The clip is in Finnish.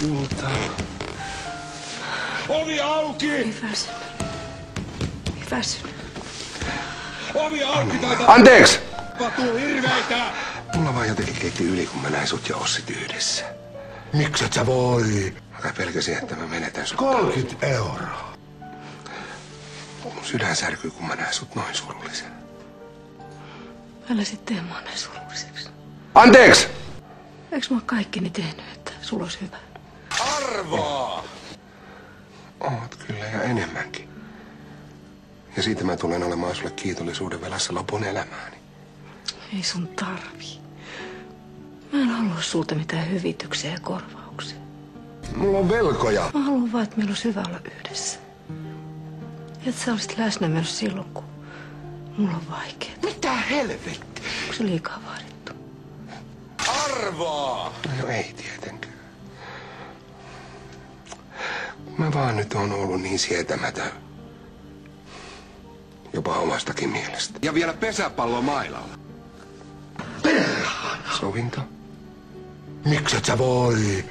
Jumala. Ovi auki! Ei väsynyt. Ovi auki tai Anteeksi! tapahtuu hirveitä! Mulla vaan jotenkin keitti yli, kun mä näin sut ja Ossit yhdessä. Miksi et sä voi? Mä pelkäsin, että mä menetän sut. 30 euroa. Mun sydän särkyy, kun mä näen sut noin surullisena. Älä sit tee mua näin surulliseksi. Anteeksi! Eikö mä kaikkeni tehnyt, että sulla olisi hyvä? Arvaa! Oot kyllä ja enemmänkin. Ja siitä mä tulen olemaan sulle kiitollisuuden velassa lopun elämääni. Ei sun tarvii. Mä en halua sulta mitään hyvityksiä ja korvauksia. Mulla on velkoja. Mä haluan vaan, että meillä olisi hyvä olla yhdessä. Ja että sä olisit läsnä myös silloin, kun mulla on vaikeaa. Mitä helvetti? Onko se liikaa vaadittu? Arvaa! No ei tietenkään. Mä vaan nyt oon ollut niin sietämätön. Jopa omastakin mielestä. Ja vielä pesäpallo mailalla. Sovinto? Miksi et sä voi?